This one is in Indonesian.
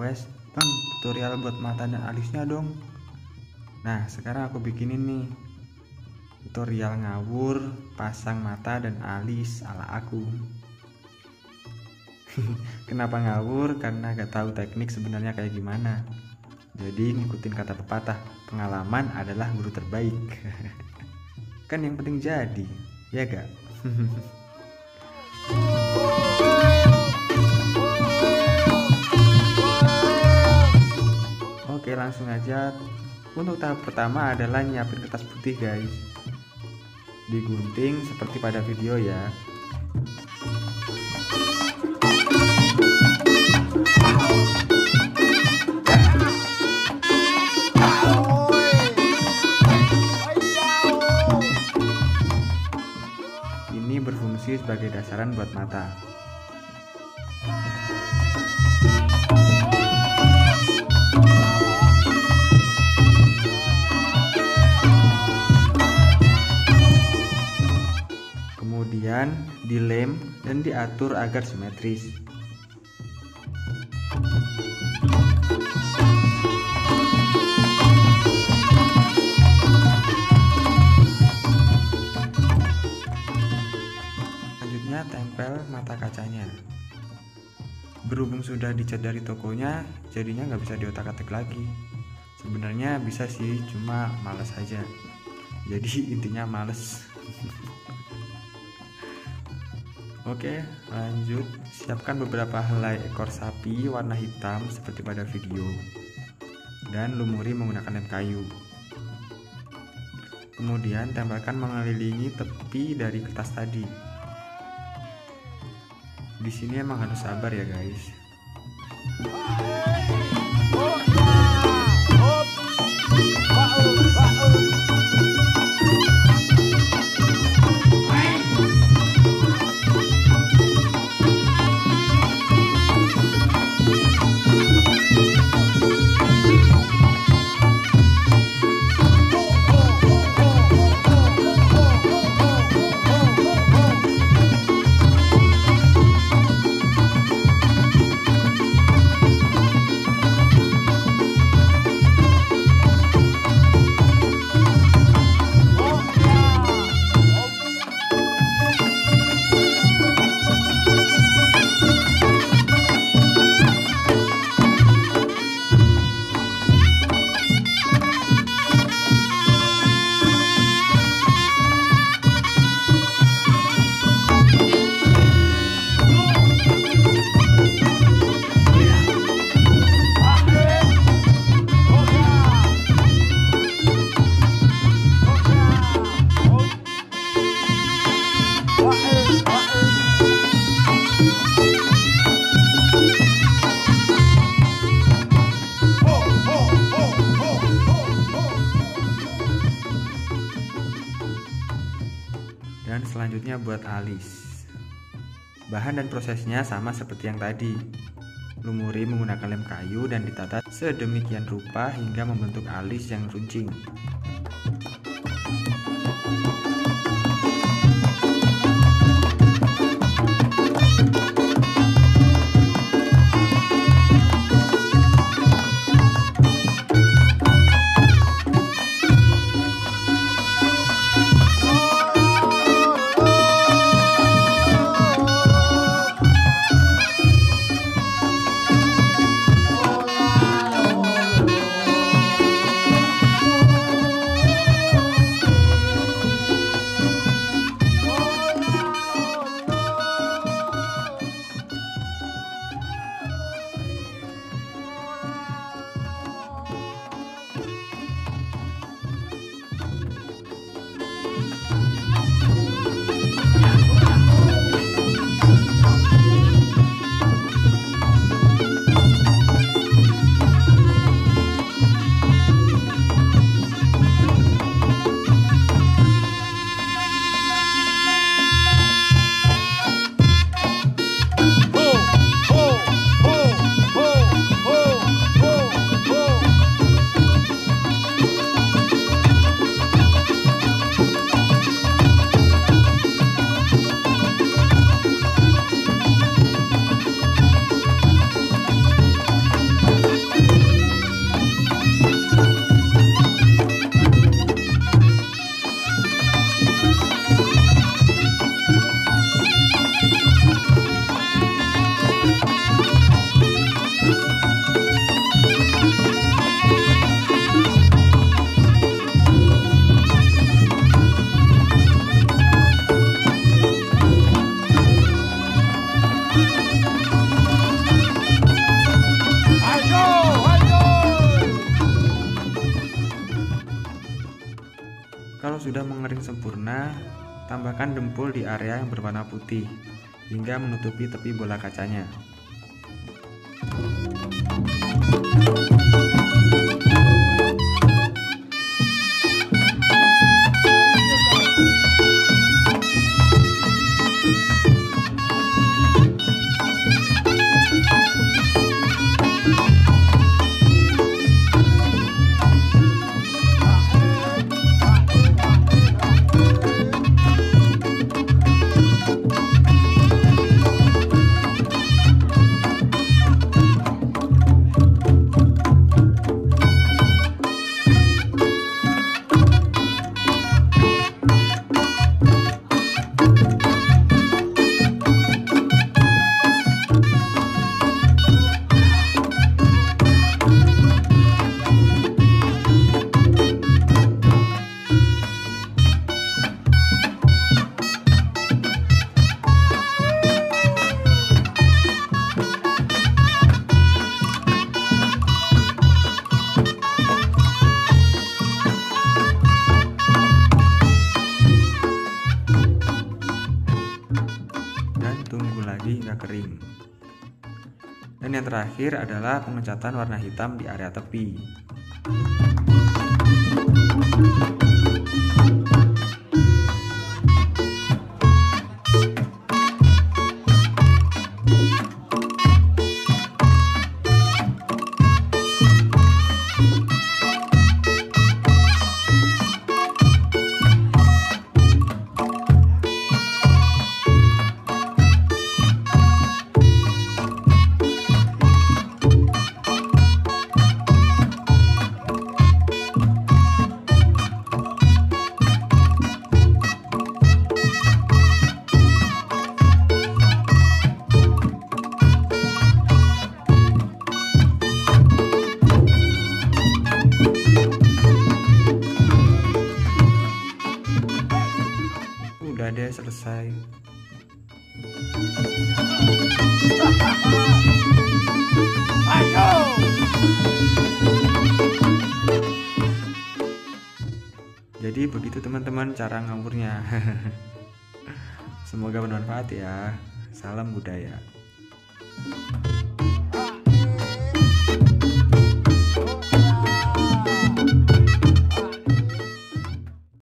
request, "Bang, tutorial buat mata dan alisnya dong." Nah, sekarang aku bikinin nih tutorial ngawur pasang mata dan alis ala aku. Kenapa ngawur? Karena gak tahu teknik sebenarnya kayak gimana. Jadi ngikutin kata pepatah, pengalaman adalah guru terbaik. Kan yang penting jadi, ya gak? Oke, langsung aja. Untuk tahap pertama adalah nyiapin kertas putih, guys. Digunting seperti pada video ya. Ini berfungsi sebagai dasaran buat mata. Kemudian dilem dan diatur agar simetris. Selanjutnya tempel mata kacanya. Berhubung sudah dicat dari tokonya, jadinya nggak bisa diotak-atik lagi. Sebenarnya bisa sih, cuma males aja. Jadi intinya males. Oke, lanjut. Siapkan beberapa helai ekor sapi warna hitam seperti pada video dan lumuri menggunakan lem kayu. Kemudian tempelkan mengelilingi tepi dari kertas tadi. Di sini emang harus sabar ya, guys. Dan selanjutnya buat alis. Bahan dan prosesnya sama seperti yang tadi. Lumuri menggunakan lem kayu dan ditata sedemikian rupa hingga membentuk alis yang runcing. sudah mengering sempurna, tambahkan dempul di area yang berwarna putih hingga menutupi tepi bola kacanya. Tunggu lagi hingga kering. Dan yang terakhir adalah pengecatan warna hitam di area tepi. Udah deh, selesai. Jadi begitu teman-teman cara ngawurnya. Semoga bermanfaat ya. Salam budaya.